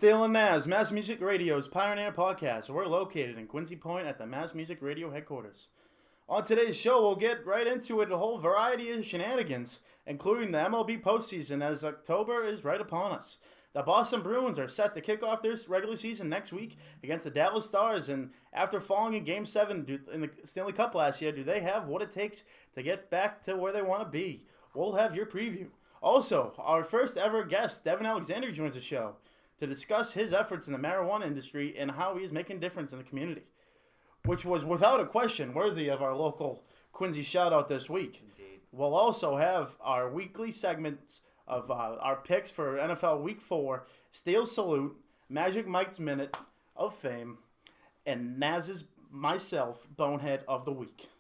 Steele Nazz, Mass Music Radio's Pioneer Podcast. We're located in Quincy Point at the Mass Music Radio headquarters. On today's show, we'll get right into it, a whole variety of shenanigans, including the MLB postseason as October is right upon us. The Boston Bruins are set to kick off their regular season next week against the Dallas Stars, and after falling in Game 7 in the Stanley Cup last year, do they have what it takes to get back to where they want to be? We'll have your preview. Also, our first ever guest, Devin Alexander, joins the show to discuss his efforts in the marijuana industry and how he is making a difference in the community, which was without a question worthy of our local Quincy shout-out this week. Indeed. We'll also have our weekly segments of our picks for NFL Week 4, Steele's Salute, Magic Mike's Minute of Fame, and Naz's myself, Bonehead of the Week.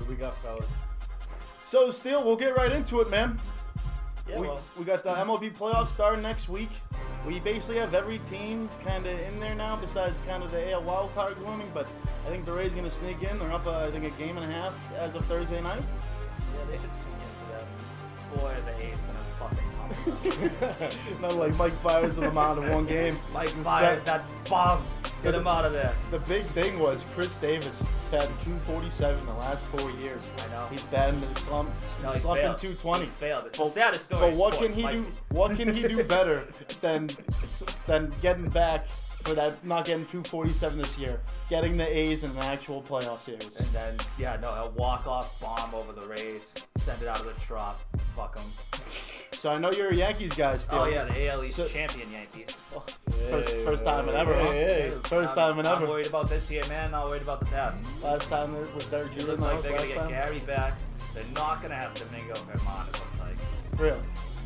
We got, fellas. So, Steele, we'll get right into it, man. Yeah, we got the MLB playoffs starting next week. We basically have every team kind of in there now, besides kind of the AL wild card looming. But I think the Rays going to sneak in. They're up, I think, a game and a half as of Thursday night. Yeah, they should sneak into that. Boy, the A's going to fucking pump. Not like Mike fires on the mound in one game. Mike fires that bomb. Get him out of there. The big thing was Chris Davis batting .247 the last 4 years. I know. He's batting the slump. No, He's he slumping failed. .220. He failed. It's But- the saddest story. But in what sports. can he do? What can he do better than getting back for that? Not getting .247 this year, getting the A's in an actual playoff series. And then, a walk-off bomb over the Rays. Send it out of the Trop. Fuck them. So I know you're a Yankees guy, still. Oh, yeah, the AL East So- champion Yankees. First time in ever, huh? Hey. First time in I'm ever. worried about this year, man. Not worried about the past. Last time there was Derek It Jeter. looks like last they're going to get time. Gary back. They're not going to have Domingo Germán, it looks like. Really?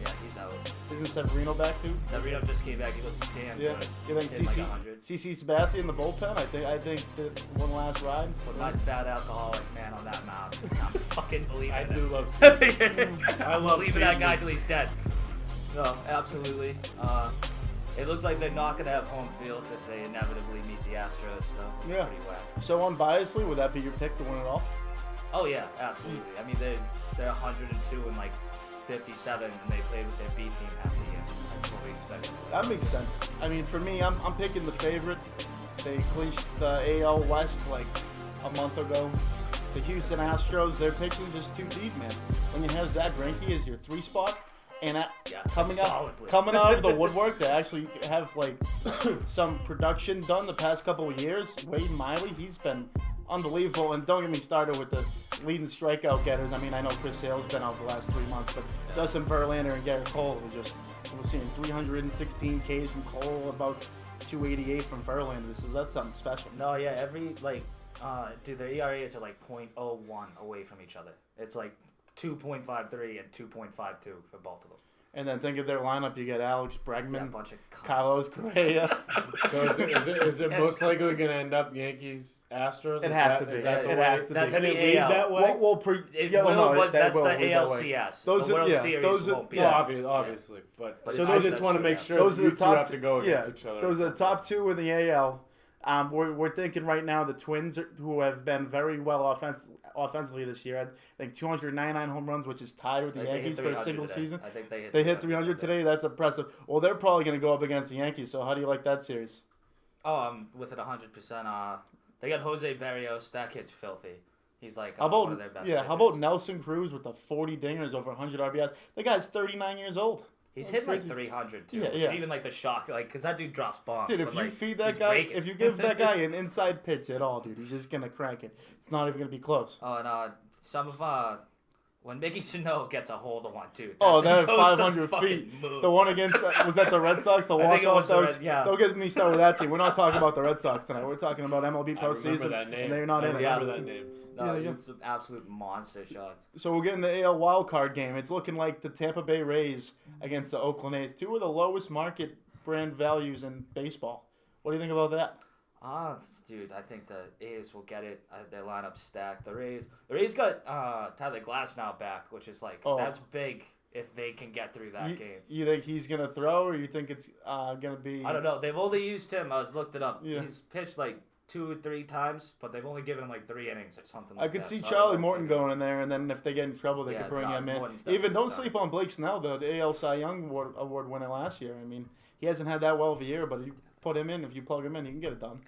Yeah, he's out. Isn't Severino back too? Severino just came back. He looks damn Yeah. good. You think Hit like 100. CC Sabathia in the bullpen? I think that one last ride. Put my fat alcoholic man on that mound. I'm fucking believing I it. do love CC. I I'm love believing that CC. guy till he's dead. No, absolutely. It looks like they're not going to have home field if they inevitably meet the Astros, so it's Yeah. pretty whack. So unbiasedly, would that be your pick to win it all? Oh, yeah, absolutely. I mean, they're 102 and like 57, and they played with their B team half the year. That's what we expected. That makes sense. I mean, for me, I'm picking the favorite. They clinched the AL West like a month ago. The Houston Astros, they're pitching just too deep, man. When you have Zach Greinke as your 3 spot, and coming out of the woodwork, they actually have like some production done the past couple of years. Wade Miley, he's been unbelievable, and don't get me started with the leading strikeout getters. I mean, I know Chris Sale's been out the last 3 months, but Justin Verlander and Garrett Cole we're seeing 316 Ks from Cole, about 288 from Verlander. So that's something special. No, yeah, their ERAs are like .01 away from each other. It's like 2.53 and 2.52 for both of them. And then think of their lineup. You get Alex Yeah, a Bregman, bunch of cunts. Carlos Correa. So is it most likely going to end up Yankees Astros? It has to be. Is that the It way? has to be. That's Can it the lead AL. that way? That's will the lead that way. ALCS. Those the are- World yeah, Series those are- won't be. No, yeah. obviously, but But So I those just are- want to make sure those are you the two top have to go against each other. Those are the top 2 in the AL. We're thinking right now the Twins, who have been very well offensively this year. I think 299 home runs, which is tied with the I think they hit Yankees for a 300 single today. season. I think They hit 300 today. That's impressive. Well, they're probably going to go up against the Yankees. So how do you like that series? Oh, I'm with it 100%. They got Jose Barrios. That kid's filthy. He's like How one of their about best how pitchers. about Nelson Cruz with the 40 dingers over 100 RBIs? The guy's 39 years old. He's That's hitting like crazy. 300 too. Yeah, which yeah. is even like the shock, like because that dude drops bombs. Dude, but, if you like, feed that he's guy, raking. if you give that guy an inside pitch at all, dude, he's just gonna crank it. It's not even gonna be close. Oh, and some of when Mickey Sano gets a hold of one too. Oh, thing that goes to 500 fucking feet. move. The one against was that the Red Sox? The I think it walk was off. the Red- yeah. Don't get me started with that team. We're not talking about the Red Sox tonight. We're talking about MLB I remember postseason, that name. and they're not in I it. remember that name. No, Yeah. it's some absolute monster shots. So we're getting the AL wild card game. It's looking like the Tampa Bay Rays against the Oakland A's, 2 of the lowest market brand values in baseball. What do you think about that? Dude, I think the A's will get it. Their lineup stacked. The Rays got Tyler Glasnow back, which is like that's big if they can get through that game. You think he's gonna throw, or you think it's gonna be? I don't know. They've only used him. I was looked it up. Yeah. He's pitched like 2 or 3 times, but they've only given him like 3 innings or something. I could see Charlie Morton going in there, and then if they get in trouble, they could bring him in. Even don't sleep on Blake Snell, the AL Cy Young Award winner last year. I mean, he hasn't had that well of a year, but you put him in, if you plug him in, he can get it done.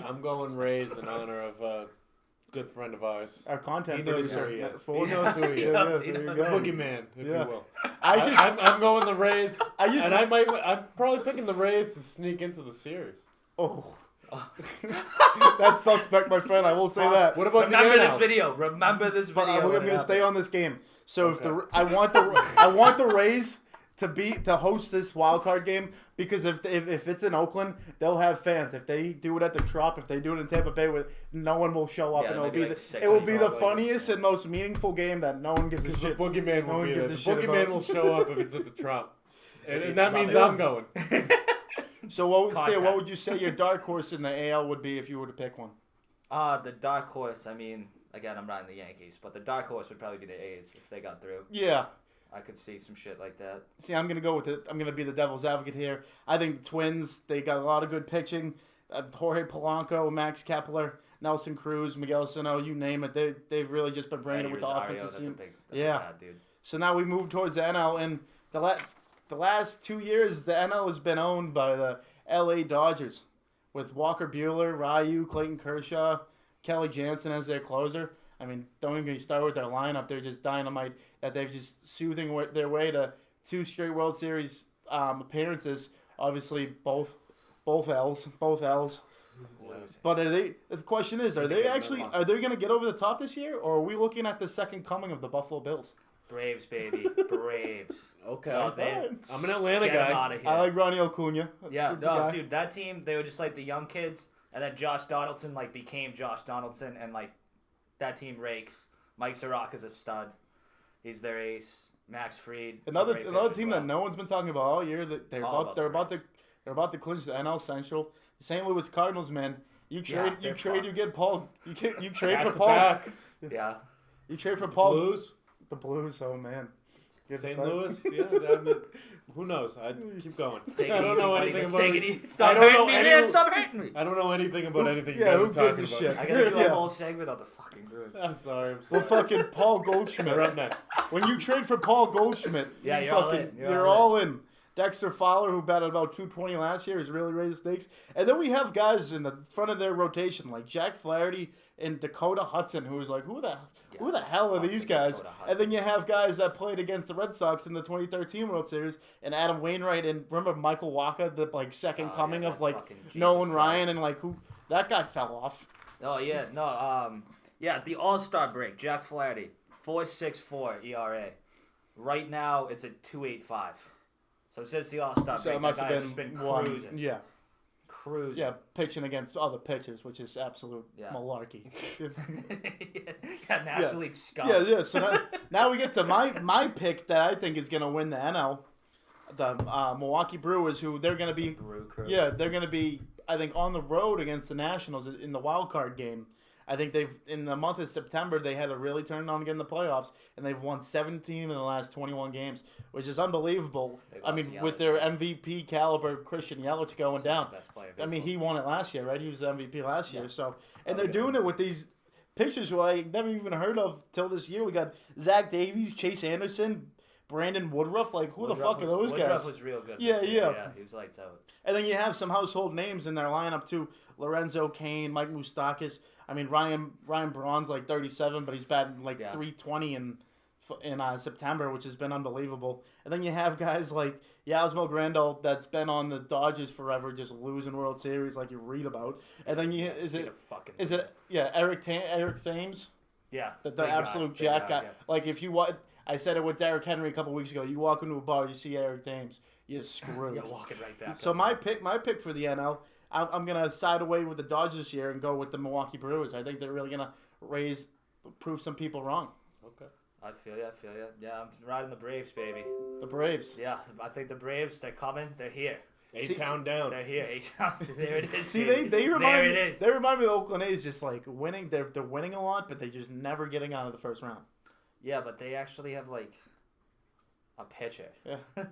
I'm going Rays in honor of a good friend of ours. Our content He knows producer. who he is. He knows who he is. There you go. Boogeyman, if you will. I'm going the Rays. I'm probably picking the Rays to sneak into the series. Oh. That's suspect, my friend. I will say that. What about Remember this video. Remember this video. I'm going to stay on this game. So if I want the Rays to host this wild card game, because if it's in Oakland, they'll have fans. If they do it at the Trop, if they do it in Tampa Bay, no one will show up, and it will be the funniest and most meaningful game that no one gives a shit. The Boogeyman will be there. The Boogeyman will show up if it's at the Trop, and that means I'm going. So what would you say your dark horse in the AL would be if you were to pick one? The dark horse, I mean, again, I'm riding the Yankees, but the dark horse would probably be the A's if they got through. Yeah. I could see some shit like that. See, I'm gonna be the devil's advocate here. I think the Twins, they got a lot of good pitching. Jorge Polanco, Max Kepler, Nelson Cruz, Miguel Sano, you name it. They've really just been bringing it with the offensive team. That's a bad dude. So now we move towards the NL, and the last 2 years, the NL has been owned by the LA Dodgers, with Walker Buehler, Ryu, Clayton Kershaw, Kelly Jansen as their closer. I mean, don't even start with their lineup. They're just dynamite. That they've just soothing their way to 2 straight World Series appearances. Obviously, both L's. But the question is, are they going to get over the top this year, or are we looking at the second coming of the Buffalo Bills? Braves, baby. Braves. Okay. Oh, I'm an Atlanta guy. I like Ronnie Acuna. Yeah, dude, that team, they were just like the young kids, and then Josh Donaldson became Josh Donaldson, and that team rakes. Mike Soroka's a stud. He's their ace. Max Fried. Another team that no one's been talking about all year. That they're about to clinch the NL Central. The St. Louis Cardinals, man. You trade, you get Paul. You trade for Paul. Back. Yeah. You trade for Paul. Blues. The Blues. Oh man. St. Louis. Yeah. Who knows? I keep going. I don't know anything about it. Stop hurting me. I don't know anything about anything. Yeah, who gives a shit? I gotta do a whole segment on the fucking Bruins. I'm sorry. Well, fucking Paul Goldschmidt. We're up next. When you trade for Paul Goldschmidt, you're all in. Dexter Fowler, who batted about 220 last year, has really raised the stakes. And then we have guys in the front of their rotation, like Jack Flaherty and Dakota Hudson, who is like, who the hell are these guys? And then you have guys that played against the Red Sox in the 2013 World Series, and Adam Wainwright, and remember Michael Wacha, the second coming of Nolan Ryan, and who that guy fell off. Oh yeah, no, the All-Star break, Jack Flaherty, 4.64 ERA. Right now it's at 2.85. So since the All-Star break, it must have been cruising. Yeah. Cruising. Yeah, pitching against other pitchers, which is absolute malarkey. National League scum. Yeah. So now we get to my pick that I think is going to win the NL. The Milwaukee Brewers, who they're going to be. Brew Crew. Yeah, they're going to be, I think, on the road against the Nationals in the wild card game. I think in the month of September, they had to really turn it on to get in the playoffs, and they've won 17 in the last 21 games, which is unbelievable. I mean, with their MVP caliber Christian Yelich going down. I mean, he won it last year, right? He was the MVP last year. So, and they're doing it with these pitchers who I never even heard of till this year. We got Zach Davies, Chase Anderson, Brandon Woodruff. Who the fuck are those guys? Woodruff was real good. Yeah. He was lights out. And then you have some household names in their lineup too: Lorenzo Cain, Mike Moustakas. I mean, Ryan Braun's 37, but he's batting 320 in September, which has been unbelievable. And then you have guys like Yasmel Grandal that's been on the Dodgers forever, just losing World Series like you read about. And then Eric Thames? Yeah, the absolute jack guy. If you want, I said it with Derrick Henry a couple weeks ago. You walk into a bar, you see Eric Thames, you're screwed. You're walking right back. So my pick for the NL. I'm going to side away with the Dodgers this year and go with the Milwaukee Brewers. I think they're really going to prove some people wrong. Okay. I feel you. Yeah, I'm riding the Braves, baby. The Braves. Yeah, I think the Braves, they're coming. They're here. A-Town down. They're here. A-Town. There it is. See, they remind me of the Oakland A's, just winning. They're winning a lot, but they're just never getting out of the first round. Yeah, but they actually have a pitcher. Yeah. Like,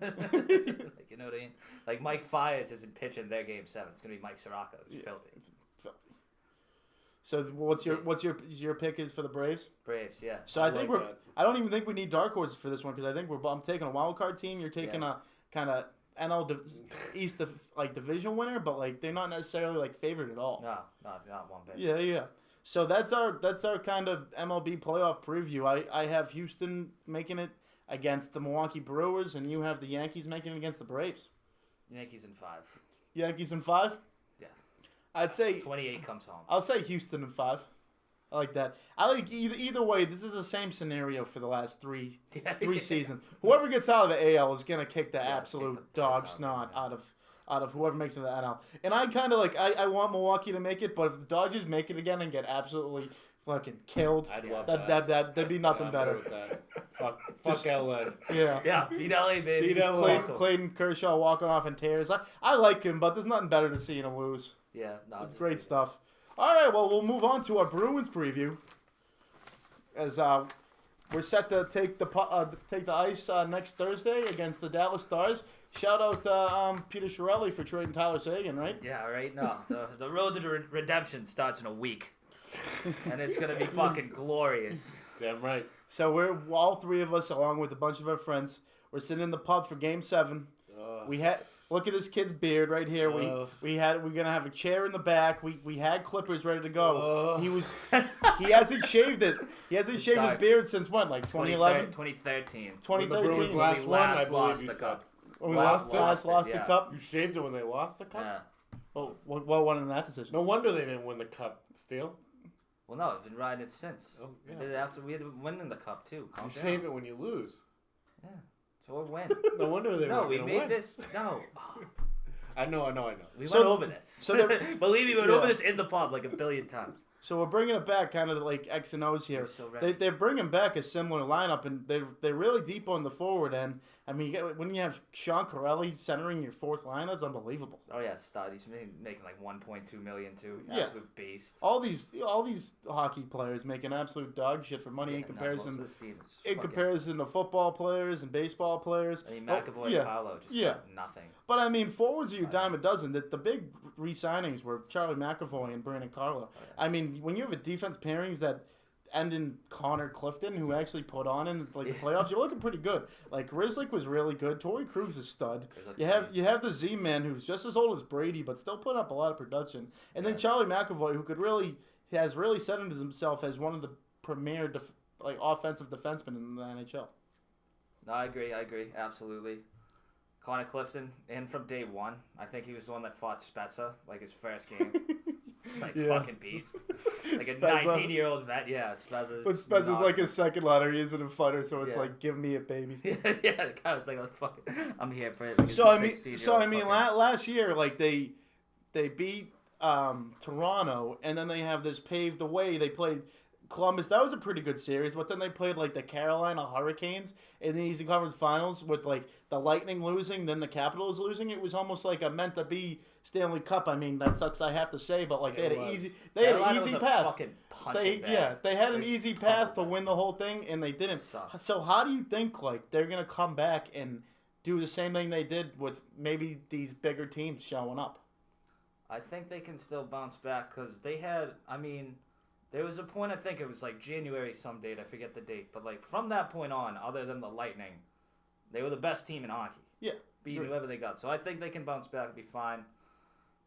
you know what I mean? Like Mike Fiers isn't pitching their game 7. It's gonna be Mike Sirocco. It's filthy. It's filthy. So your pick is for the Braves? Braves, yeah. So I think I don't even think we need dark horses for this one because I think I'm taking a wild card team. You're taking a kind of NL East division winner, but like they're not necessarily like favored at all. No, not one bit. Yeah. So that's our kind of MLB playoff preview. I have Houston making it against the Milwaukee Brewers, and you have the Yankees making it against the Braves. Yankees in 5. Yankees in 5? Yeah. I'd say 28 comes home. I'll say Houston in 5. I like that. I like either way. This is the same scenario for the last three seasons. Whoever gets out of the AL is gonna kick the absolute dog snot out of whoever makes it to the NL. And I kind of I want Milwaukee to make it, but if the Dodgers make it again and get absolutely fucking killed, I'd love that'd be nothing better. With that. Fuck LA. Yeah. Yeah, beat LA, baby. Beat LA. Clayton Kershaw walking off in tears. I like him, but there's nothing better than seeing him lose. Yeah, no, It's great stuff. All right, well, we'll move on to our Bruins preview. As we're set to take the ice next Thursday against the Dallas Stars. Shout out to Peter Chiarelli for trading Tyler Seguin, right? Yeah, right. No, the road to redemption starts in a week, and it's gonna be fucking glorious. Damn right. So we're all three of us, along with a bunch of our friends, we're sitting in the pub for Game 7. We had. Look at this kid's beard right here. We're gonna have a chair in the back. We had clippers ready to go. He hasn't shaved it. He hasn't shaved his beard since when? Like 2011? 2013. 2013. The Bruins last one, I believe lost you the said. cup. When we Last lost the yeah. cup. You shaved it when they lost the cup? Yeah. Oh, what won in that decision? No wonder they didn't win the cup, Steele. Well, no, I've been riding it since. Oh, yeah. We did it after we had to win in the cup too. Calm You down. shave it when you lose. Yeah. So we'll win. No wonder they No, weren't we gonna made win. this. No. I know. We So- went over this. so they're- Believe me, we went Yeah. over this in the pub like a billion times. So we're bringing it back, kind of like X and O's here. We're so ready. They're bringing back a similar lineup, and they're really deep on the forward end. I mean, when you have Sean Corelli centering your fourth line, that's unbelievable. Oh yeah, stud. He's making like 1.2 million too. Yeah. Absolute beast. All these hockey players making absolute dog shit for money in Yeah, no, comparison. most of this team is In fucking- comparison to football players and baseball players. I mean, McAvoy yeah. and Paolo just Yeah. got nothing. But I mean, forwards are your dime a dozen. The big re-signings were Charlie McAvoy and Brandon Carlo. yeah. I mean, when you have a defense pairings that end in Connor Clifton, who actually put on in the playoffs, you're looking pretty good. Like Rizlik was really good. Torrey Krug's a stud. You have the Z-Man, who's just as old as Brady, but still put up a lot of production. And then Charlie McAvoy, who has really set himself as one of the premier offensive defensemen in the NHL. No, I agree, absolutely. Connor Clifton, and from day one, I think he was the one that fought Spezza, like his first game. It's like fucking beast. Like a Spezza. 19-year-old vet, yeah, Spezza. But Spezza's like his second letter. He isn't a fighter, so it's Yeah. like, give me it, baby. yeah, the guy was like, fucking, I'm here for it. Like, So I mean, 16-year-old last year, like they beat Toronto, and then they have this paved the way. They played Columbus. That was a pretty good series, but then they played like the Carolina Hurricanes in the Eastern Conference Finals with like the Lightning losing, then the Capitals losing. It was almost like a meant to be Stanley Cup. I mean, that sucks, I have to say, but like they had an easy path. Fucking punching bag. They had an They easy just path to pummeled win the whole thing, and they didn't. Sucked. So how do you think like they're gonna come back and do the same thing they did with maybe these bigger teams showing up? I think they can still bounce back because they had, I mean, there was a point, I think it was like January some date, I forget the date, but like from that point on, other than the Lightning, they were the best team in hockey. Yeah. Beating whoever they got. So I think they can bounce back and be fine.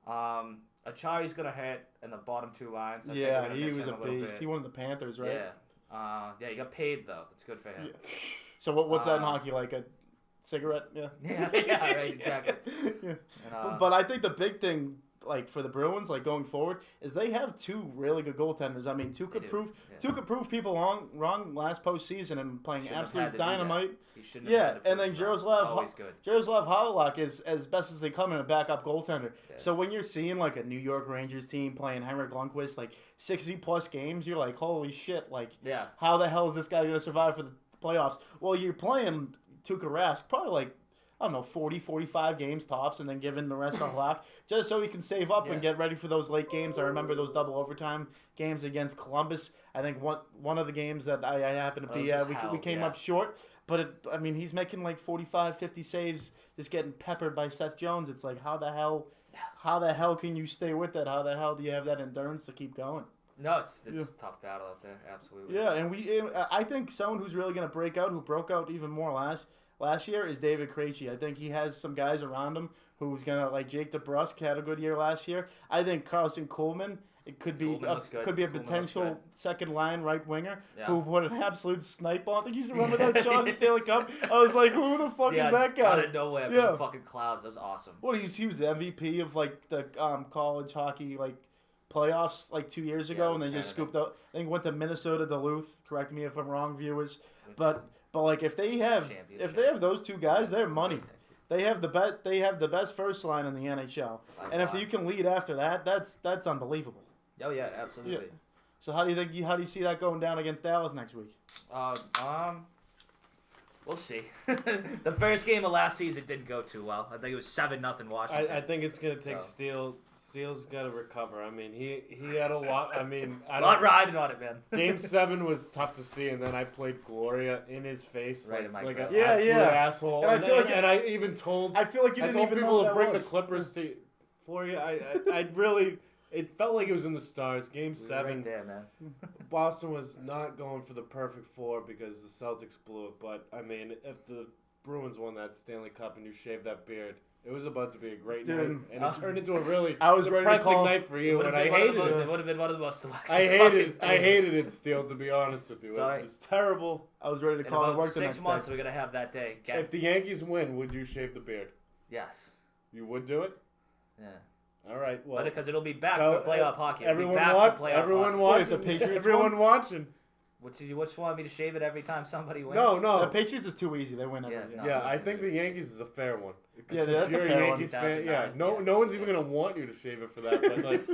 Achari's going to hurt in the bottom two lines. I think we're gonna he miss was him a little beast. bit. He wanted the Panthers, right? Yeah. He got paid though. That's good for him. Yeah. So what's that in hockey, like a cigarette? Yeah. Yeah, right, exactly. Yeah. And, But I think the big thing, like for the Bruins, like going forward, is they have two really good goaltenders. I mean, two could prove people wrong last postseason and playing Shouldn't have absolute had to do that. dynamite. He shouldn't have had to and then prove it wrong. It's always good. Jaroslav Halak is as best as they come in a backup goaltender. Yeah. So when you're seeing like a New York Rangers team playing Henrik Lundqvist like 60+ games, you're like, holy shit! Like, Yeah. how the hell is this guy going to survive for the playoffs? Well, you're playing Tuukka Rask, probably like I don't know, 40, 45 games tops, and then giving the rest a lock, just so he can save up and get ready for those late games. I remember those double overtime games against Columbus. I think one of the games that I happened to be at, we came up short. But, he's making like 45, 50 saves, just getting peppered by Seth Jones. It's like, how the hell can you stay with that? How the hell do you have that endurance to keep going? No, it's a tough battle out there, absolutely. Yeah, and I think someone who's really going to break out, who broke out even more last year, is David Krejci. I think he has some guys around him who's going to, like Jake DeBrusk had a good year last year. I think Carlson Coleman, it could be a potential second line right winger who put an absolute snipe on. I think you remember that shot in the Stanley Cup? I was like, who the fuck is that guy? Out of nowhere from the fucking clouds. That was awesome. Well, he was the MVP of like the college hockey playoffs like 2 years ago, and then just scooped out. I think went to Minnesota Duluth. Correct me if I'm wrong, viewers. But like if they have those two guys, they're money. They have the best first line in the NHL, and if you can lead after that, that's unbelievable. Oh yeah, absolutely. Yeah. So how do you see that going down against Dallas next week? We'll see. The first game of last season didn't go too well. I think it was 7-0 Washington. I think it's gonna take Steele. Steele's got to recover. I mean, he had a lot. I mean, a lot riding on it, man. Game 7 was tough to see, and then I played Gloria in his face, like an absolute asshole. And I even told. I feel like you didn't even know people that to bring was. the Clippers for you. I really. It felt like it was in the stars. Game 7. Right there, man. Boston was not going for the perfect 4 because the Celtics blew it. But, I mean, if the Bruins won that Stanley Cup and you shaved that beard, it was about to be a great night. And it turned into a really depressing night for you. And I hated it. It would have been one of the most selection. I hated it, Steele, to be honest with you. Sorry. It was terrible. I was ready to call it work the next 6 months we're going to have that day. If the Yankees win, would you shave the beard? Yes. You would do it? Yeah. All right, well, because it'll be back for playoff hockey. Everyone watching. The Patriots everyone watching. Which you want me to shave it every time somebody wins? No. The Patriots is too easy. They win every game. I think the Yankees is a fair one. Yeah, that's you're a fair Yankees one. fan. Yeah, no one's even gonna want you to shave it for that. But like,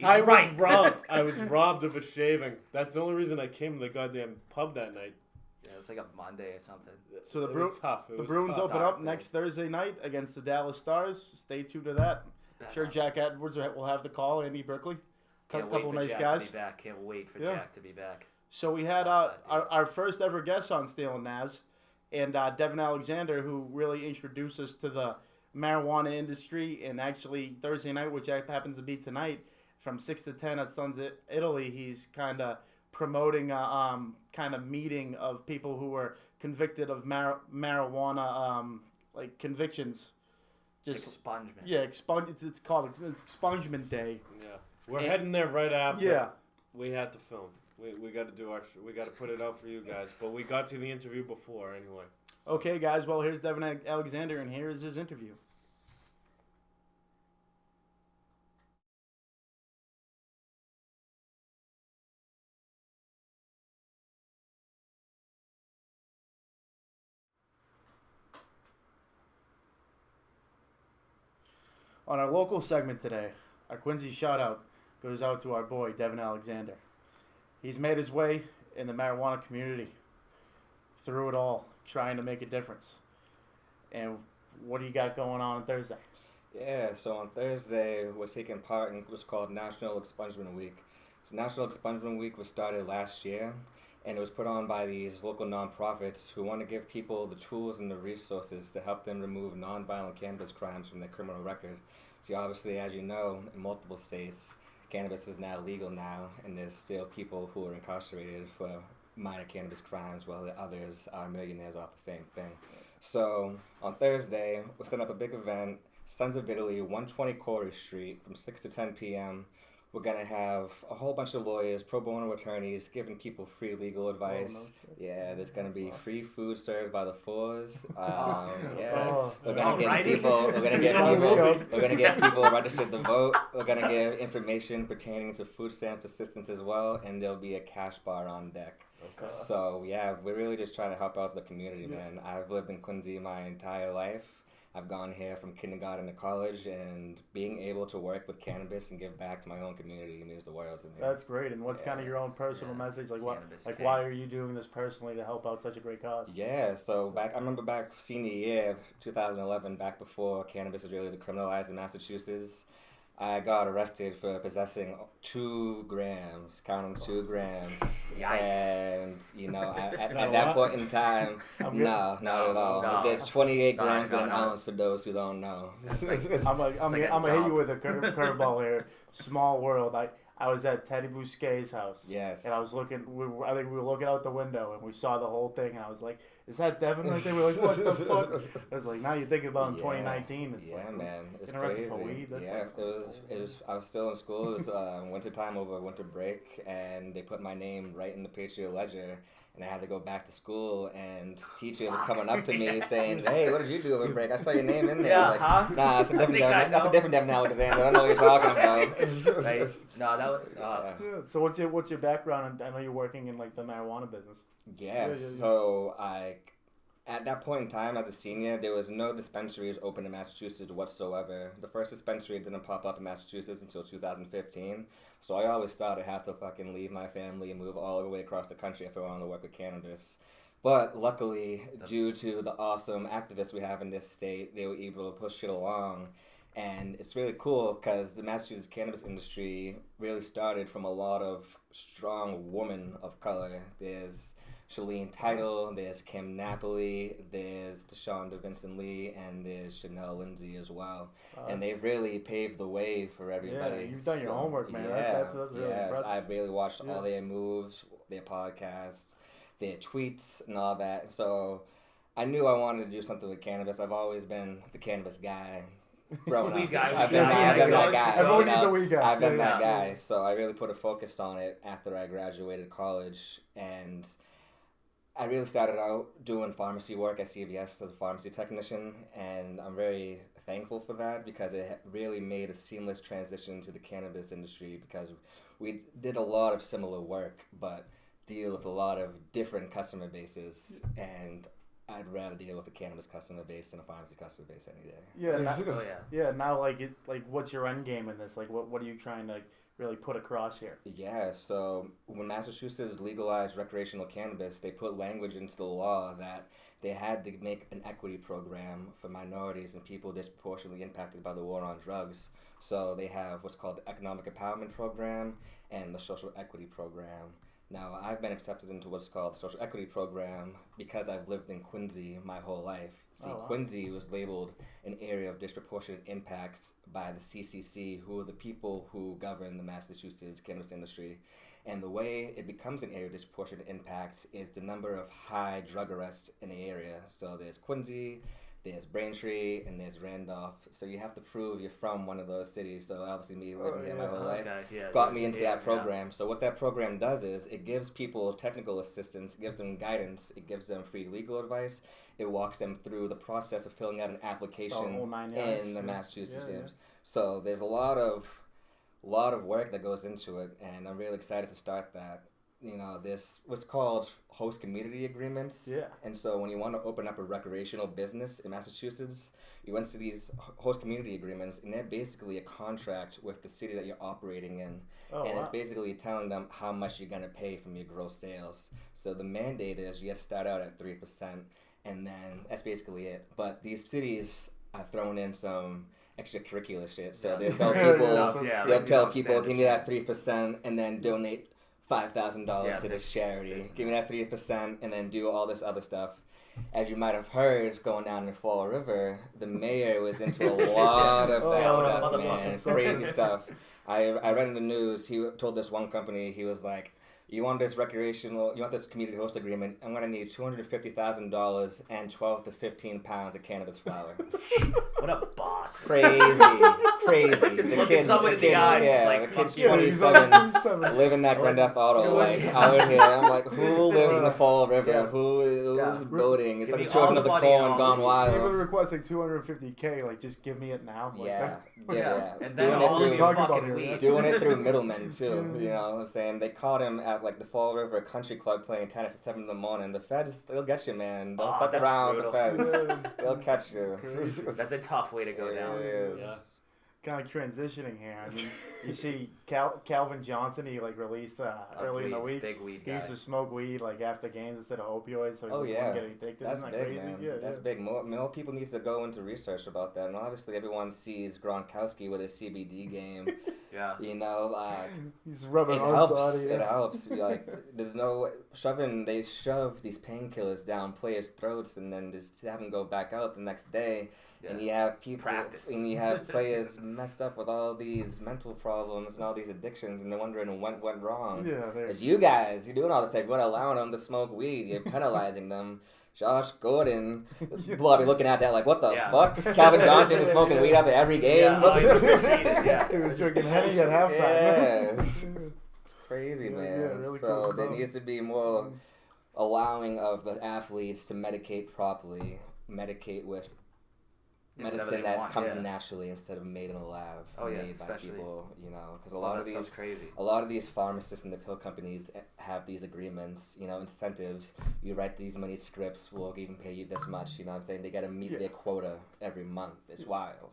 I was robbed. I was robbed of a shaving. That's the only reason I came to the goddamn pub that night. Yeah, it was like a Monday or something. So the Bruins open up next Thursday night against the Dallas Stars. Stay tuned to that. Sure, Jack Edwards will have the call. Andy Berkeley, couple of nice guys. Can't wait for Jack to be back. So we had our first ever guest on Steele Nazz, and Devin Alexander, who really introduced us to the marijuana industry. And actually Thursday night, which happens to be tonight, from 6 to 10 at Suns Italy, he's kind of promoting a kind of meeting of people who were convicted of marijuana convictions. Just expungement. Yeah, it's called expungement day. Yeah, we're heading there right after. Yeah, we had to film. We got to do our. We got to put it out for you guys. But we got to the interview before anyway. So. Okay, guys. Well, here's Devin Alexander, and here is his interview. On our local segment today, our Quincy shout-out goes out to our boy, Devin Alexander. He's made his way in the marijuana community through it all, trying to make a difference. And what do you got going on Thursday? Yeah, so on Thursday, we're taking part in what's called National Expungement Week. So National Expungement Week was started last year, and it was put on by these local nonprofits who want to give people the tools and the resources to help them remove nonviolent cannabis crimes from their criminal record. See, obviously, as you know, in multiple states, cannabis is now legal now, and there's still people who are incarcerated for minor cannabis crimes, while the others are millionaires off the same thing. So on Thursday, we're setting up a big event, Sons of Italy, 120 Corey Street, from 6 to 10 p.m., We're going to have a whole bunch of lawyers, pro bono attorneys, giving people free legal advice. Yeah, there's going to be free food served by the fours. We're going to get people registered to vote. We're going to give information pertaining to food stamps assistance as well, and there'll be a cash bar on deck. Okay. So, yeah, we're really just trying to help out the community, man. I've lived in Quincy my entire life. I've gone here from kindergarten to college, and being able to work with cannabis and give back to my own community means the world to me. That's great. And what's kind of your own personal message? Like why are you doing this personally to help out such a great cause? Yeah, so I remember back senior year, 2011, back before cannabis was really decriminalized in Massachusetts, I got arrested for possessing 2 grams, count them 2 grams. Yikes. And, at that point in time, no, not at all. No. There's 28 grams in an ounce for those who don't know. I'm gonna hit you with a curveball here. Small world. I was at Teddy Bousquet's house. Yes. And I was looking. I think we were looking out the window, and we saw the whole thing. And I was like, "Is that Devin right there?" We're like, "What the fuck?" I was like, "Now you're thinking about in 2019." It's man, it's interesting crazy. for weed. That's It was. I was still in school. It was winter time over winter break, and they put my name right in the Patriot Ledger. And I had to go back to school, and teachers were coming up to me saying, "Hey, what did you do over break? I saw your name in there." Yeah, like, Nah, that's a different Devin Alexander. I don't know what you're talking about. Right? No, that was. So what's your background? I know you're working in like the marijuana business. Yeah. So at that point in time, as a senior, there was no dispensaries open in Massachusetts whatsoever. The first dispensary didn't pop up in Massachusetts until 2015. So I always thought I'd have to fucking leave my family and move all the way across the country if I wanted to work with cannabis. But luckily, due to the awesome activists we have in this state, they were able to push it along. And it's really cool because the Massachusetts cannabis industry really started from a lot of strong women of color. There's Shalene Title, there's Kim Napoli, there's Deshaunda Vincent Lee, and there's Chanel Lindsay as well. And they've really paved the way for everybody. Yeah, you've done your homework, man. Yeah, That's really impressive. I've really watched all their moves, their podcasts, their tweets, and all that. So I knew I wanted to do something with cannabis. I've always been the cannabis guy. Growing up, I've been that guy. Everyone needs a weed guy. I've been that guy. So I really put a focus on it after I graduated college, and I really started out doing pharmacy work at CVS as a pharmacy technician, and I'm very thankful for that because it really made a seamless transition to the cannabis industry because we did a lot of similar work but deal with a lot of different customer bases, and I'd rather deal with a cannabis customer base than a pharmacy customer base any day. Yeah. Now, what's your end game in this? Like, what are you trying to really put across here? Yeah, so when Massachusetts legalized recreational cannabis, they put language into the law that they had to make an equity program for minorities and people disproportionately impacted by the war on drugs. So they have what's called the Economic Empowerment Program and the Social Equity Program. Now, I've been accepted into what's called the Social Equity Program because I've lived in Quincy my whole life. See, Quincy was labeled an area of disproportionate impact by the CCC, who are the people who govern the Massachusetts cannabis industry. And the way it becomes an area of disproportionate impact is the number of high drug arrests in the area. So there's Quincy, there's Braintree, and there's Randolph. So you have to prove you're from one of those cities. So obviously me living here my whole life got me into that program. So what that program does is it gives people technical assistance, it gives them guidance, it gives them free legal advice, it walks them through the process of filling out an application in the Massachusetts gyms. So there's a lot of work that goes into it, and I'm really excited to start that. You know, there's what's called host community agreements. Yeah. And so when you want to open up a recreational business in Massachusetts, you enter these host community agreements, and they're basically a contract with the city that you're operating in. It's basically telling them how much you're going to pay from your gross sales. So the mandate is you have to start out at 3%, and then that's basically it. But these cities are throwing in some extracurricular shit. So they'll tell people, give me that 3% and then donate $5,000 to this charity. Give me that 3% and then do all this other stuff. As you might have heard, going down the Fall River, the mayor was into a lot of that stuff, man. Crazy stuff. I read in the news, he told this one company, he was like, you want this community host agreement, I'm going to need $250,000 and 12 to 15 pounds of cannabis flower. What a boss. Crazy. The kid's 27, living that Grand Theft Auto life out here. I'm like, who lives in the Fall River? Who's boating? It's like the children of the corn gone wild. Even requesting $250K, like, just give me it now. And then all of your fucking weed. Doing it through middlemen, too. You know what I'm saying? They caught him at at like the Fall River Country Club playing tennis at 7 in the morning, the feds, they'll get you, man. Don't fuck that's around brutal. with the feds. They'll catch you. That's a tough way to go down. It is. Yeah. Kind of transitioning here. I mean, you see Calvin Johnson, he like released early in the week. Big weed He guy. used to smoke weed like after games instead of opioids, so he Oh, wouldn't yeah. get addicted. That's Isn't big, that crazy? man. Yeah, That's big. More people need to go into research about that. And obviously, everyone sees Gronkowski with his CBD game. Yeah. You know, He's rubbing it on his helps. body. It helps. You're like, there's no shoving. They shove these painkillers down players' throats, and then just have them go back out the next day. Yeah. And you have people, Practice. and you have players messed up with all these mental problems and all these addictions, and they're wondering what went wrong. Yeah, It's you guys. You're doing all this. Like, you're allowing them to smoke weed. You're penalizing them. Josh Gordon, people will be looking at that like, what the fuck? Calvin Johnson was smoking weed after every game. Yeah, he was conceited, yeah. He was drinking Henny at halftime. Yeah. It's crazy, man. Yeah, really so cool there stuff. needs to be more allowing of the athletes to medicate properly, medicate with whatever medicine they that want, comes yeah. naturally instead of made in a lab, Oh, yeah, made by especially- people, you know, because a Oh, lot of that these stuff's crazy. a lot of these pharmacists and the pill companies have these agreements, you know, incentives. You write these many scripts, we'll even pay you this much. You know what I'm saying? They got to meet Yeah. their quota every month. It's wild.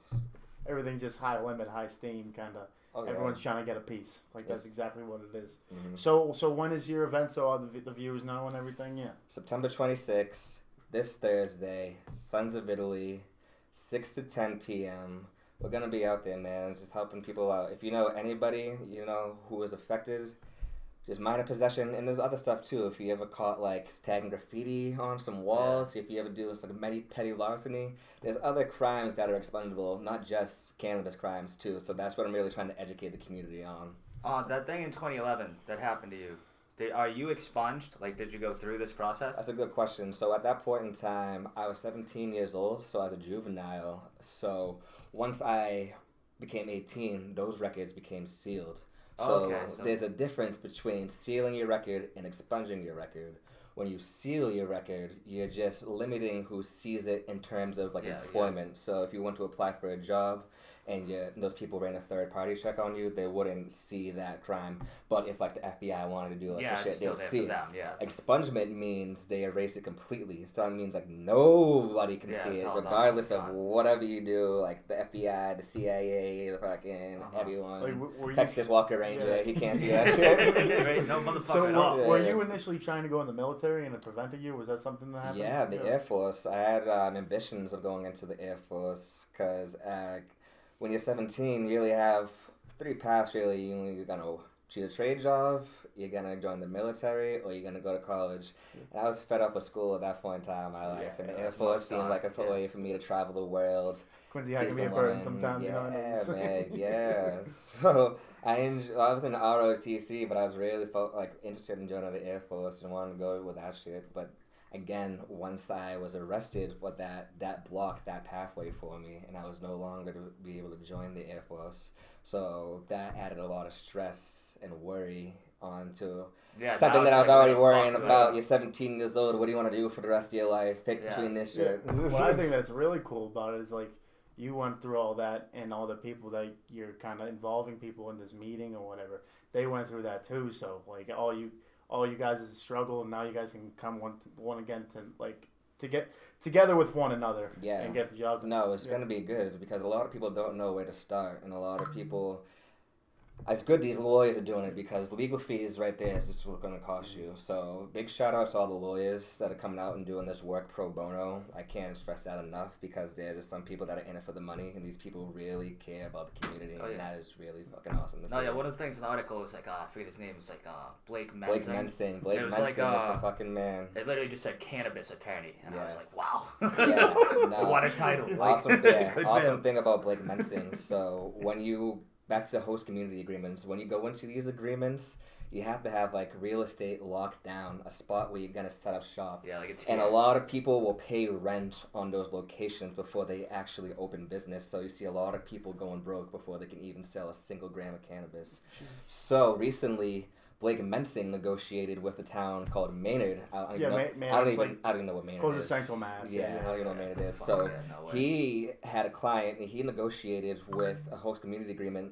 Everything's just high limit, high steam, kind of. Oh, yeah. Everyone's trying to get a piece. Like, that's Yes. exactly what it is. Mhm. So when is your event so all the viewers know and everything? Yeah. September 26th, this Thursday, Sons of Italy, 6 to 10 p.m. We're going to be out there, man, just helping people out. If you know anybody, you know, who was affected, just minor possession. And there's other stuff, too. If you ever caught, like, tagging graffiti on some walls, if you ever do like a petty larceny, there's other crimes that are expungable, not just cannabis crimes, too. So that's what I'm really trying to educate the community on. That thing in 2011 that happened to you, are you expunged? Like, did you go through this process? That's a good question. So at that point in time, I was 17 years old, so I was a juvenile. So once I became 18, those records became sealed. So, So there's a difference between sealing your record and expunging your record. When you seal your record, you're just limiting who sees it in terms of like employment. So if you want to apply for a job and those people ran a third-party check on you, they wouldn't see that crime. But if like the FBI wanted to do like some shit, they would see it. Expungement means they erase it completely. So that means like nobody can see it, regardless of whatever you do. Like the FBI, the CIA, the fucking everyone. Like, Texas Walker Ranger, he can't see that shit. Right? No motherfucker So at all. were you initially trying to go in the military and it prevented you? Was that something that happened? Yeah, the Air Force. I had ambitions of going into the Air Force because when you're 17, you really have three paths, really. You're going to choose a trade job, you're going to join the military, or you're going to go to college. And I was fed up with school at that point in time in my life, and the Air Force seemed like a way for me to travel the world. Quincy, I can be a burden sometimes, yeah, you know? Man, yeah. So I was in ROTC, but I was really interested in joining the Air Force and wanted to go with that shit. But again, once I was arrested, that blocked that pathway for me, and I was no longer to be able to join the Air Force. So that added a lot of stress and worry onto something that I was already worrying about. You're 17 years old. What do you want to do for the rest of your life? Pick between this shit. What I think that's really cool about it is like you went through all that, and all the people that you're kind of involving people in this meeting or whatever, they went through that too. So like all you guys is a struggle, and now you guys can come one again to get together with one another and get the job done. No, it's going to be good because a lot of people don't know where to start, and a lot of people... It's good these lawyers are doing it because legal fees right there is just what's going to cost you. So big shout out to all the lawyers that are coming out and doing this work pro bono. I can't stress that enough because there's just some people that are in it for the money, and these people really care about the community, and that is really fucking awesome to see. One of the things in the article was like, I forget his name, it's like Blake Mensing. Blake Mensing is the fucking man. It literally just said cannabis attorney, and I was like, wow. What a title. Awesome thing about Blake Mensing. So back to the host community agreements. When you go into these agreements, you have to have like real estate locked down, a spot where you're gonna set up shop. Yeah, like it's and a lot of people will pay rent on those locations before they actually open business. So you see a lot of people going broke before they can even sell a single gram of cannabis. So recently, Blake Mensing negotiated with a town called Maynard. I don't even know what Maynard is. Close to Central Mass. Yeah, I don't even know what Maynard is. So he had a client, and he negotiated with a host community agreement,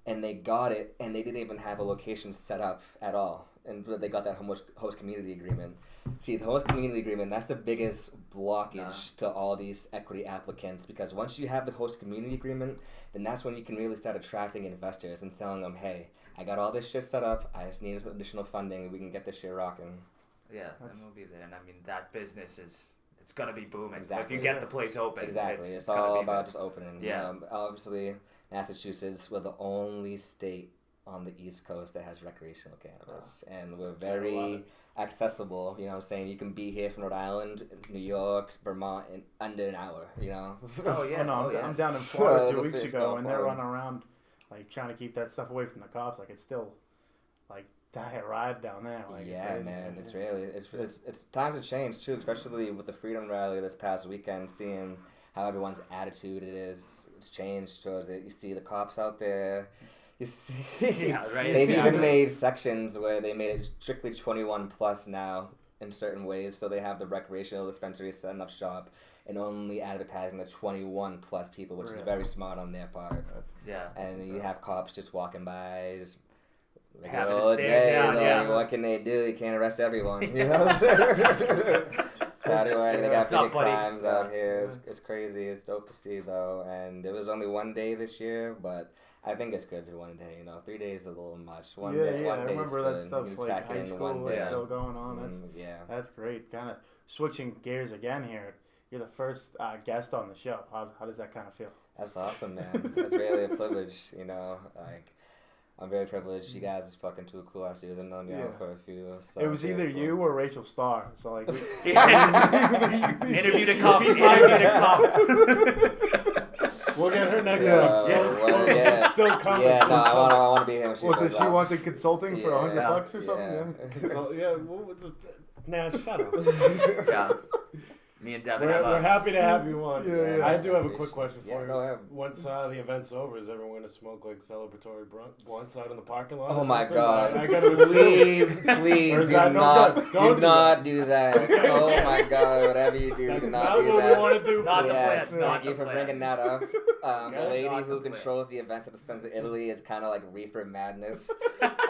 and they got it, and they didn't even have a location set up at all. and they got that host community agreement. See, the host community agreement, that's the biggest blockage to all these equity applicants, because once you have the host community agreement, then that's when you can really start attracting investors and telling them, hey, I got all this shit set up, I just need additional funding, and we can get this shit rocking. Yeah, and we'll be there. And I mean, that business it's going to be booming. Exactly. If you get the place open. Exactly. It's gonna all be about big. just opening. Yeah. Obviously, Massachusetts, we're the only state on the East Coast that has recreational cannabis. And we're very accessible. You know what I'm saying? You can be here from Rhode Island, New York, Vermont in under an hour, you know? Oh, yeah. I'm down in Florida 2 This weeks is ago, going and they're forward. running around, like, trying to keep that stuff away from the cops. Like, it's still, like, that ride down there. Like, Yeah, crazy. man, it's really it's times have changed too, especially with the Freedom Rally this past weekend. Seeing how everyone's attitude it's changed towards it. You see the cops out there. You see, Yeah, right. they've exactly. even made sections where they made it strictly 21 plus now in certain ways. So they have the recreational dispensaries setting up shop and only advertising the 21 plus people, which is Really? very smart on their part. Yeah. And you have cops just walking by, just Having to all stare day, down, like, yeah. what can they do? You can't arrest everyone. You know what I'm saying? Anyway, they got What's up, big buddy? crimes out here. It's crazy. It's dope to see, though. And it was only one day this year, but I think it's good for one day. You know, 3 days is a little much. One Yeah, day, yeah, one I day is remember that good. stuff, You just like, pack it high in school, one that's day. still going on. Yeah. That's great. Kind of switching gears again here. You're the first guest on the show. How does that kind of feel? That's awesome, man. It's really a privilege, you know. Like, I'm very privileged. You guys is fucking two cool ass dudes. I've known y'all for a few. So It was either you or Rachel Starr. So, like, Interview to come. Interview to come. We'll get her next Yeah. time. well, yeah. She's still coming. Yeah, no, She's I coming. want to be here when she was it shows she up. wanted consulting for $100 Yeah. or something? Yeah. So, yeah, nah, shut up. Yeah. Me and Devin We're happy to have you on. Yeah. I do have a quick question for Yeah, you. go ahead. Once the event's over, is everyone going to smoke like celebratory blunts out in the parking lot? Oh or my something? God! I gotta assume. Please, Or please is do that no not, good? Don't do do not do that. Oh my God! Whatever you do, That's do not not do what that. we want to do. Not the Yes, plan. Not thank the you for plan. bringing that up. The Okay. lady Not the who plan. controls the events at the Sons of Italy is kind of like Reefer Madness,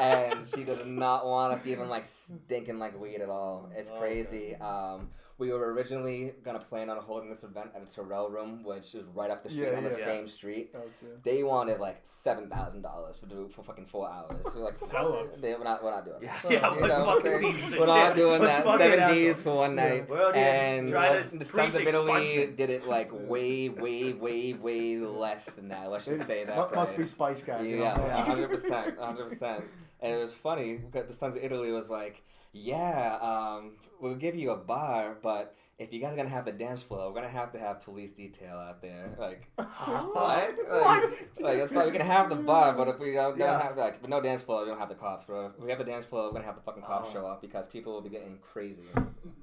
and she does not want us even like stinking like weed at all. It's Oh, crazy. We were originally gonna plan on holding this event at a Terrell Room, which is right up the street Yeah, on the yeah. same street. Oh, They wanted like $7,000 for fucking 4 hours. So we're like, Sellouts. we're not doing Yeah, that. yeah, You what know what I'm fucking saying? pieces of We're not shit. doing What that. fucking 7 G's assholes. for one night. We're out here And trying to the preach Sons of Italy expungement. did it like way less than that. Let's just say that. Must be price. Spice Guys. you know? Yeah, 100%. And it was funny because the Sons of Italy was like, yeah, we'll give you a bar, but if you guys are gonna have the dance floor, we're gonna have to have police detail out there. Like, what? Like, that's fine. We can have the bar, but if we don't have like, with no dance floor, we don't have the cops. Bro. If we have the dance floor, we're gonna have the fucking cops show up because people will be getting crazy.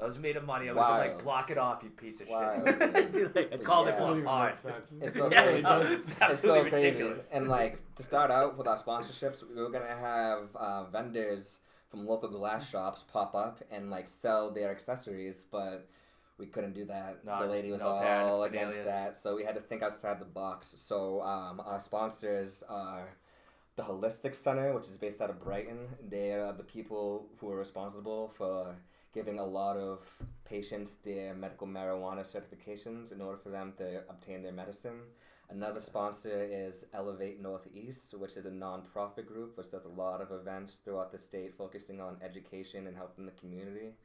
I was made of money. I would Wild. like block it off, you piece of Wild. shit. Like, I called Yeah. it Doesn't bluff even hard. make sense. It's so Yeah, crazy. no, It's so absolutely crazy. ridiculous. And like to start out with our sponsorships, we were gonna have vendors from local glass shops pop up and like sell their accessories, but we couldn't do that. No, The lady was no all paraphernalia. against that, so we had to think outside the box. So our sponsors are the Holistic Center, which is based out of Brighton. They are the people who are responsible for giving a lot of patients their medical marijuana certifications in order for them to obtain their medicine. Another sponsor is Elevate Northeast, which is a non-profit group which does a lot of events throughout the state focusing on education and helping the community.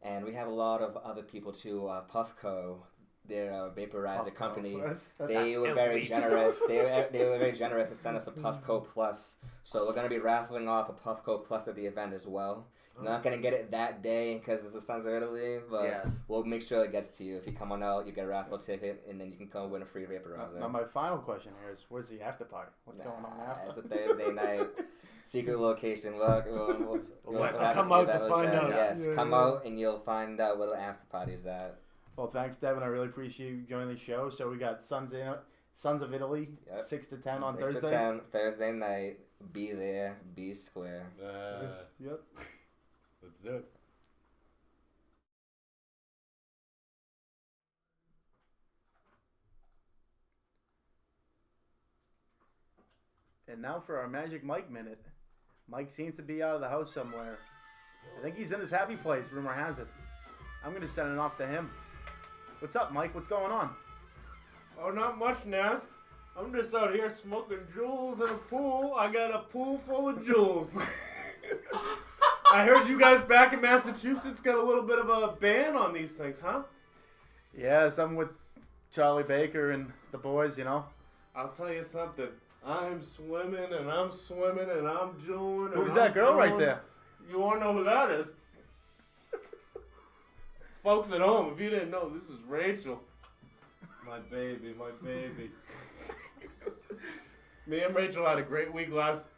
And we have a lot of other people too. Puffco, they're a vaporizer company. They were very elite. generous. They were very generous to send us a Puffco Plus. So we're going to be raffling off a Puffco Plus at the event as well. You're not going to get it that day because it's the Sons of Italy, but Yeah. we'll make sure it gets to you. If you come on out, you get a raffle ticket, and then you can come win a free vaporizer. Now, my final question here is, where's the after party? What's going on after? It's a Thursday night. Secret location. We'll have to come see out that to with find that. out. Yes, Yeah, come yeah. out and you'll find out where the after party's at. Well, thanks, Devin. I really appreciate you joining the show. So we got Sons of Italy, Yep. 6 to 10 on 6 to Thursday. 10, Thursday night. Be there. Be square. Yep. Let's do it. And now for our Magic Mike Minute. Mike seems to be out of the house somewhere. I think he's in his happy place, rumor has it. I'm going to send it off to him. What's up, Mike? What's going on? Oh, not much, Nazz. I'm just out here smoking jewels in a pool. I got a pool full of jewels. I heard you guys back in Massachusetts got a little bit of a ban on these things, huh? Yeah, something with Charlie Baker and the boys, you know. I'll tell you something. I'm swimming and I'm swimming and I'm jeweling. Who's that girl right there? You want to know who that is? Folks at home, if you didn't know, this is Rachel. My baby, my baby. Me and Rachel had a great week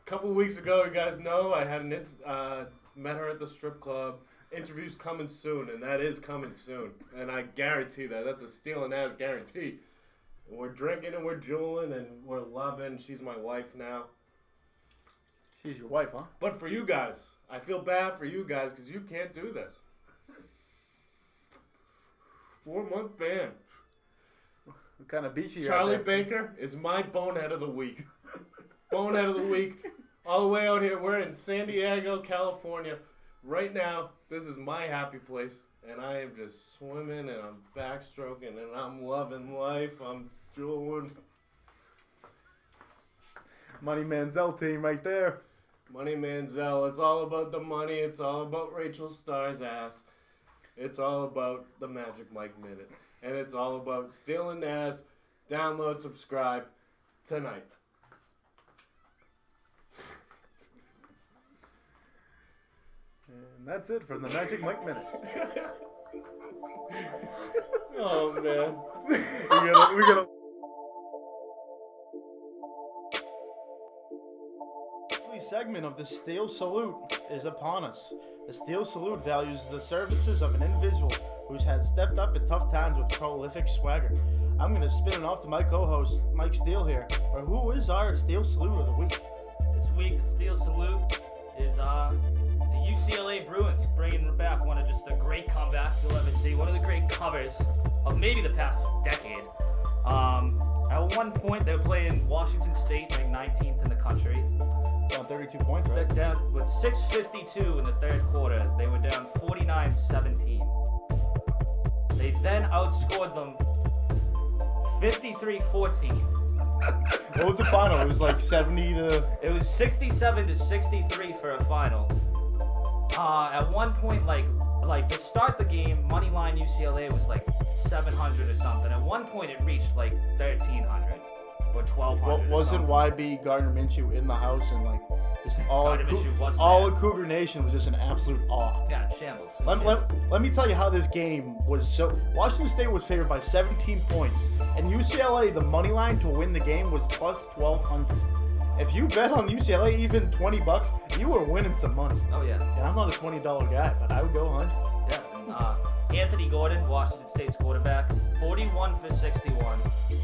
couple weeks ago. You guys know I had met her at the strip club. Interview's coming soon, and that is coming soon. And I guarantee that. That's a Steele Nazz guarantee. And we're drinking and we're jeweling and we're loving. She's my wife now. She's your wife, huh? But for you guys, I feel bad for you guys because you can't do this. 4-month ban. What kind of beach are you Charlie at? Baker is my bonehead of the week. Bonehead of the week. All the way out here. We're in San Diego, California. Right now, this is my happy place. And I am just swimming and I'm backstroking and I'm loving life. I'm jeweling. Money Manziel team right there. Money Manziel. It's all about the money. It's all about Rachel Starr's ass. It's all about the Magic Mike Minute. And it's all about Steele Nazz. Download, subscribe tonight. And that's it from the Magic Mike Minute. Oh, man. we gotta. Segment of the Steele Salute is upon us. The Steele Salute values the services of an individual who has stepped up in tough times with prolific swagger. I'm going to spin it off to my co-host, Mike Steele here. Or who is our Steele Salute of the week? This week, the Steele Salute is the UCLA Bruins, bringing back one of just the great comebacks you'll ever see. One of the great covers of maybe the past decade. At one point, they were playing Washington State, ranked 19th in the country. Down 32 points, right? They're down with 6:52 in the third quarter. They were down 49-17. They then outscored them 53-14. What was the final? It was like 70 to... It was 67-63 for a final. At one point, like to start the game, moneyline UCLA was like 700 or something. At one point, it reached like 1,300 or 1,200. Wasn't YB Gardner Minshew in the house and like just all of Cougar Nation was just an absolute awe. Yeah, shambles. Let me tell you how this game was. So Washington State was favored by 17 points, and UCLA, the money line to win the game was plus 1,200. If you bet on UCLA even $20, you were winning some money. Oh yeah. And I'm not a $20 guy, but I would go 100. Yeah. Anthony Gordon, Washington State's quarterback, 41 for 61,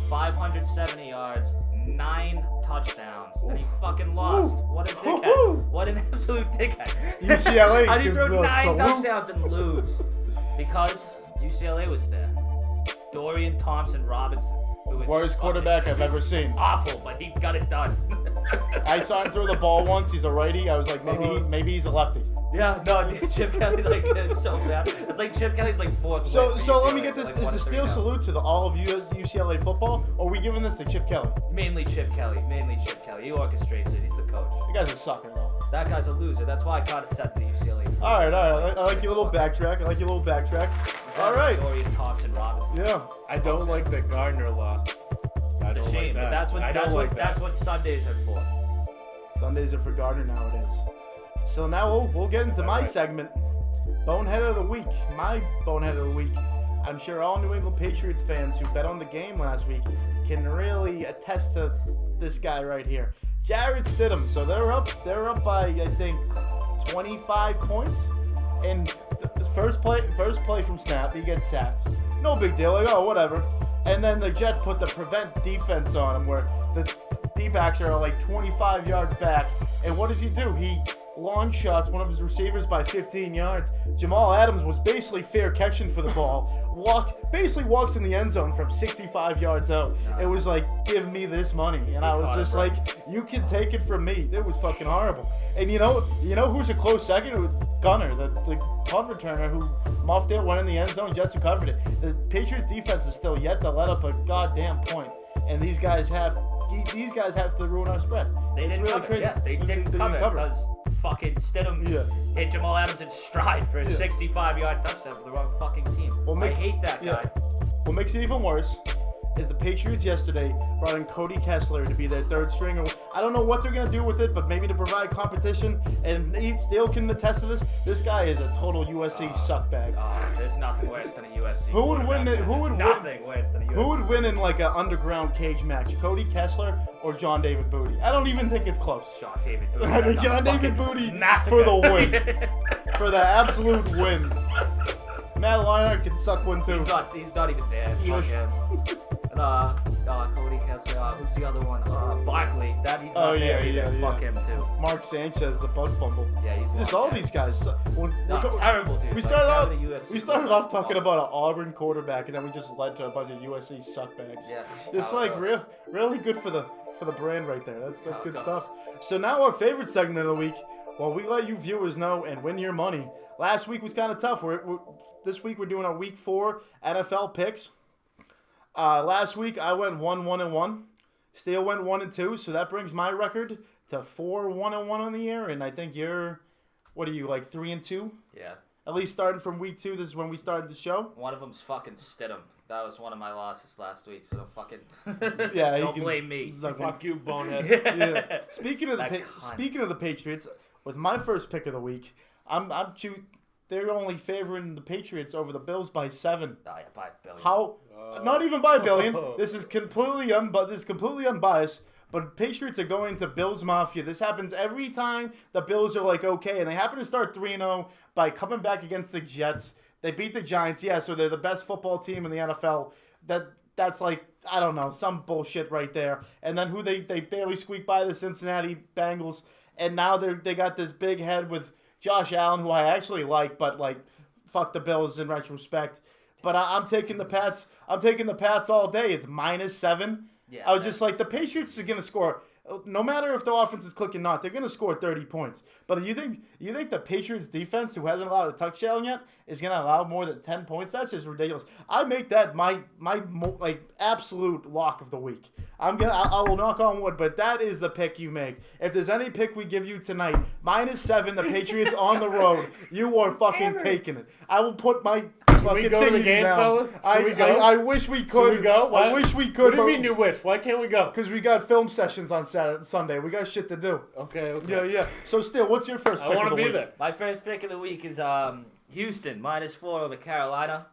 570 yards, 9 touchdowns, and he fucking lost. What a dickhead! What an absolute dickhead! UCLA. How do you throw gives a 9 salute. touchdowns and lose? Because UCLA was there. Dorian Thompson-Robinson. Who was Worst quarterback I've ever seen. Awful, but he got it done. I saw him throw the ball once. He's a righty. I was like, maybe he's a lefty. Yeah, no, dude, Chip Kelly is so bad. It's like Chip Kelly's like fourth. So let me get this: is the Steele salute to all of UCLA football, or are we giving this to Chip Kelly? Mainly Chip Kelly. He orchestrates it. He's the coach. You guys are sucker, though. That guy's a loser. That's why I caught a set to the UCLA. All right. I like your little backtrack. All right. Dorian Thompson-Robinson. Yeah. I don't like that Gardner lost. It's a shame, but that's what Sundays are for. Sundays are for Gardner nowadays. So now we'll get into my segment, Bonehead of the Week. My Bonehead of the Week. I'm sure all New England Patriots fans who bet on the game last week can really attest to this guy right here, Jarrett Stidham. So they're up by I think 25 points, and the first play from snap, he gets sacked. No big deal. Like, oh, whatever. And then the Jets put the prevent defense on him, where the D-backs are like 25 yards back. And what does he do? He long shots one of his receivers by 15 yards. Jamal Adams was basically fair catching for the ball. Basically walks in the end zone from 65 yards out. It was like, give me this money. And I was just like, you can take it from me. It was fucking horrible. And you know who's a close second? It was Gunner, the punt returner who muffed it, went in the end zone, Jets recovered it. The Patriots defense is still yet to let up a goddamn point. And these guys have to ruin our spread. They didn't really cover. crazy. Yeah, they didn't cover because fucking Stidham hit Jamal Adams in stride for a 65-yard touchdown for the wrong fucking team. I hate that guy. What makes it even worse is the Patriots yesterday brought in Cody Kessler to be their third stringer. I don't know what they're going to do with it, but maybe to provide competition. And Steele can attest to this. This guy is a total USC suckbag. There's nothing worse than a USC. Who would win? Nothing worse than a USC. Who would win in like an underground cage match? Cody Kessler or John David Booty? I don't even think it's close. John David Booty. John David Booty massacre. for the win. For the absolute win. Matt Leinart can suck one too. He's not even there. Fuck him. Cody Kessler. Who's the other one? Barkley. He's not there either. Fuck him too. Mark Sanchez, the butt fumble. Yeah, he's just all these guys. It's terrible, dude. We started off talking about an Auburn quarterback, and then we just led to a bunch of USC suckbags. Yeah. It's like really good for the brand right there. That's good stuff. So now our favorite segment of the week. Well, we let you viewers know and win your money. Last week was kind of tough. This week we're doing our week 4 NFL picks. Last week I went 1-1-1. Steele went 1-2, so that brings my record to 4-1-1 on the year. And I think you're, what are you, like 3-2? Yeah. At least starting from week 2, this is when we started the show. One of them's fucking Stidham. That was one of my losses last week, so don't fucking don't blame me. Fuck you, bonehead. Yeah. Speaking of the Patriots, with my first pick of the week, they're only favoring the Patriots over the Bills by 7. Oh, yeah, by a billion. How? Not even by a billion. This is completely unbiased. But Patriots are going to Bills Mafia. This happens every time the Bills are like okay, and they happen to start 3-0 by coming back against the Jets. They beat the Giants, so they're the best football team in the NFL. That's like, I don't know, some bullshit right there. And then who they barely squeak by the Cincinnati Bengals, and now they got this big head with Josh Allen, who I actually like, but like, fuck the Bills in retrospect. But I'm taking the Pats. I'm taking the Pats all day. It's -7. Yeah, I was just like, the Patriots are gonna score. No matter if the offense is clicking or not, they're gonna score 30 points. But you think the Patriots defense, who hasn't allowed a touchdown yet, is gonna allow more than 10 points? That's just ridiculous. I make that my like absolute lock of the week. I will knock on wood, but that is the pick you make. If there's any pick we give you tonight, -7, the Patriots on the road, you are fucking taking it. I will put my Should we go to the game, fellas? I wish we could. Should we go? What? I wish we could. What do you mean you wish? Why can't we go? Because we got film sessions on Sunday. We got shit to do. Okay. Yeah. So, Steele, what's your first pick I want of to the be week? My first pick of the week is Houston -4 over Carolina.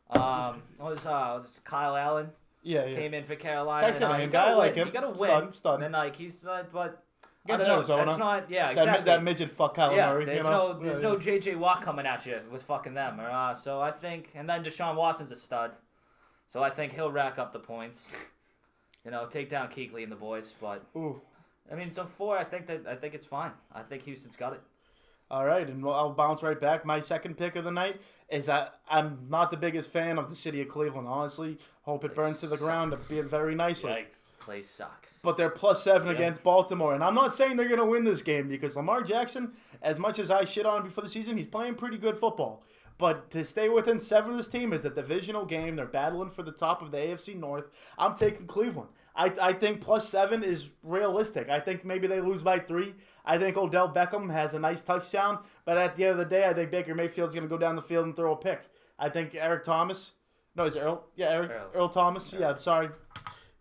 Was Kyle Allen? Yeah. Came in for Carolina. Excellent guy. I like him. You gotta win. Stunned. And like he's but Against Arizona. That's not. Yeah, exactly. That midget fuck Kyler Murray. There's no JJ Watt coming at you with fucking them. So I think, and then Deshaun Watson's a stud. So I think he'll rack up the points. Take down Kuechly and the boys. But I mean, so 4. I think it's fine. I think Houston's got it. All right, and I'll bounce right back. My second pick of the night is that I'm not the biggest fan of the city of Cleveland, honestly. Hope it burns to the ground, to be it very nicely. Yikes. Place sucks. But they're +7 against Baltimore. And I'm not saying they're going to win this game because Lamar Jackson, as much as I shit on him before the season, he's playing pretty good football. But to stay within 7 of this team is a divisional game. They're battling for the top of the AFC North. I'm taking Cleveland. I think +7 is realistic. I think maybe they lose by 3. I think Odell Beckham has a nice touchdown. But at the end of the day, I think Baker Mayfield's going to go down the field and throw a pick. I think Eric Thomas. No, is it Earl? Yeah, Earl Thomas. Yeah, I'm sorry.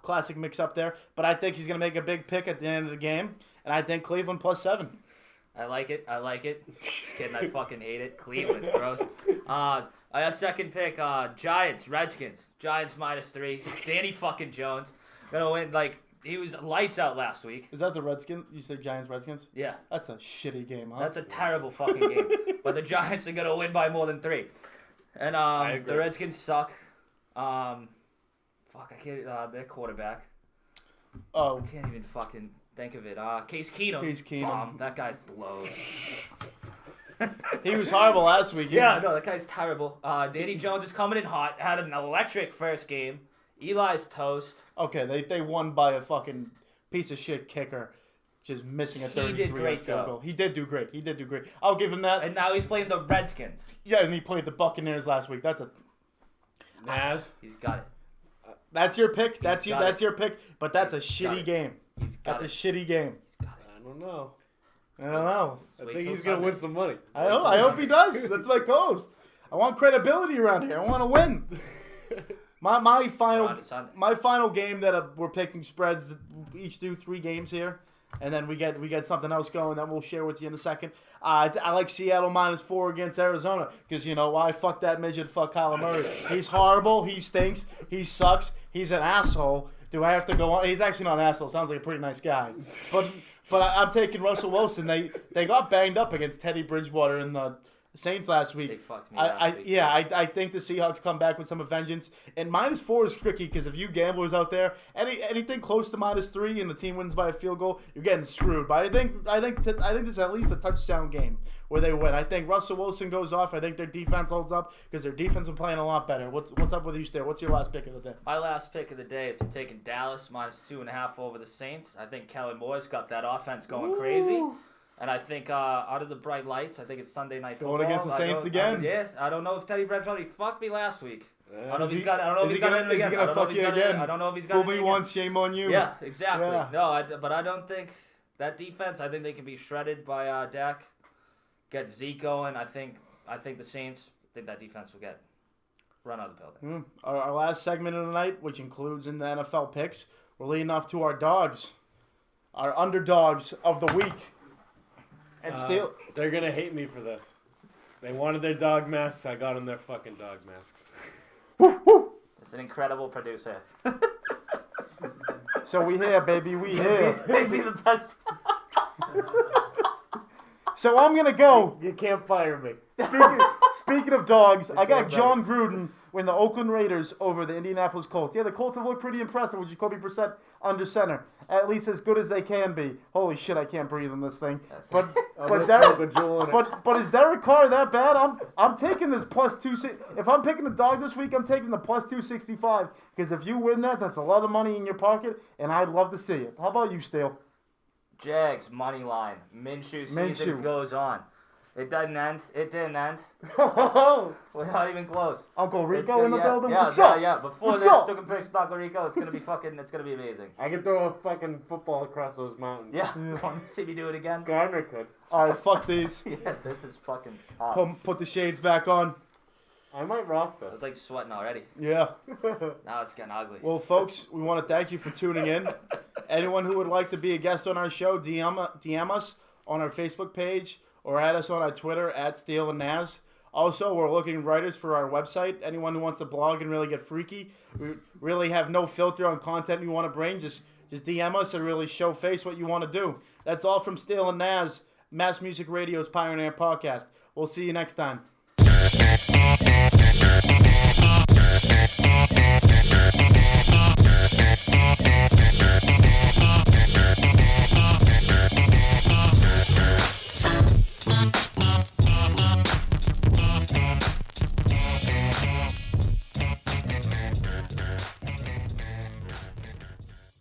Classic mix up there. But I think he's going to make a big pick at the end of the game. And I think Cleveland +7. I like it. Just kidding. I fucking hate it. Cleveland, gross. I second pick, Giants, Redskins. Giants -3. Danny fucking Jones. Gonna win. Like, he was lights out last week. Is that the Redskins? You said Giants, Redskins? Yeah. That's a shitty game, huh? That's a terrible fucking game. But the Giants are gonna win by more than 3. And the Redskins suck. I can't. Their quarterback. Oh. I can't even fucking. think of it. Case Keenum. Case Keenum. Bomb. That guy's blows. He was horrible last week. Yeah, no, that guy's terrible. Danny Jones is coming in hot. Had an electric first game. Eli's toast. Okay, they won by a fucking piece of shit kicker. Just missing a 33 field goal. He did do great. I'll give him that. And now he's playing the Redskins. Yeah, and he played the Buccaneers last week. That's a Naz. He's got it. That's your pick. That's your pick. But that's a He's shitty game. That's a shitty game. He's got it. I don't know. I I think he's gonna win some money. I hope he does. That's my coast. I want credibility around here. I want to win. My final game that we're picking spreads. We each do 3 games here, and then we get something else going that we'll share with you in a second. I like Seattle -4 against Arizona because you know why? Fuck that midget. Fuck Kyler Murray. He's horrible. He stinks. He sucks. He's an asshole. Do I have to go on? He's actually not an asshole. Sounds like a pretty nice guy. But I'm taking Russell Wilson. They got banged up against Teddy Bridgewater in the Saints last week. They fucked me last week. I think the Seahawks come back with some vengeance. And -4 is tricky because if you gamblers out there, anything close to -3 and the team wins by a field goal, you're getting screwed. But I think this is at least a touchdown game where they win. I think Russell Wilson goes off. I think their defense holds up because their defense been playing a lot better. What's up with you, Steele? What's your last pick of the day? My last pick of the day is I'm taking Dallas -2.5 over the Saints. I think Kellen Moore's got that offense going crazy. And I think out of the bright lights, I think it's Sunday Night Football. Going against the Saints again? Yes, I don't know if Teddy Bridgewater fucked me last week. I don't know if Is he's got it again. he gonna fuck you again? I don't know if he's got it Fool me again. once, shame on you. Yeah, exactly. Yeah. No, but I don't think that defense. I think they can be shredded by Dak. Get Zeke going. I think the Saints. I think that defense will get run out of the building. Our last segment of the night, which includes in the NFL picks, we're leading off to our dogs, our underdogs of the week. And Steele, They're gonna hate me for this. They wanted their dog masks. I got them their fucking dog masks. It's an incredible producer. So we here, baby, we here. Maybe the best. So I'm gonna go. You can't fire me. Speaking of dogs, I got John Gruden winning the Oakland Raiders over the Indianapolis Colts. Yeah, the Colts have looked pretty impressive with Jacoby Brissett under center. At least as good as they can be. Holy shit, I can't breathe in this thing. But is Derek Carr that bad? I'm taking this +2. If I'm picking a dog this week, I'm taking the +265. Because if you win that, that's a lot of money in your pocket, and I'd love to see it. How about you, Steele? Jags money line. Minshew season goes on. It didn't end. We're not even close. Uncle Rico in the building. Yeah, What's up? yeah. Before What's this, up? took a picture with Uncle Rico. It's gonna be amazing. I could throw a fucking football across those mountains. Yeah. Want to see me do it again? Gardner could. All right, fuck these. Yeah, this is fucking hot. Put the shades back on. I might rock I this. was like sweating already. Yeah. Now it's getting ugly. Well, folks, we want to thank you for tuning in. Anyone who would like to be a guest on our show, DM us on our Facebook page or add us on our Twitter at Steele Nazz. Also, we're looking writers for our website. Anyone who wants to blog and really get freaky, we really have no filter on content we want to bring. Just DM us and really show face what you want to do. That's all from Steele and Nazz, Mass Music Radio's Pioneer Podcast. We'll see you next time.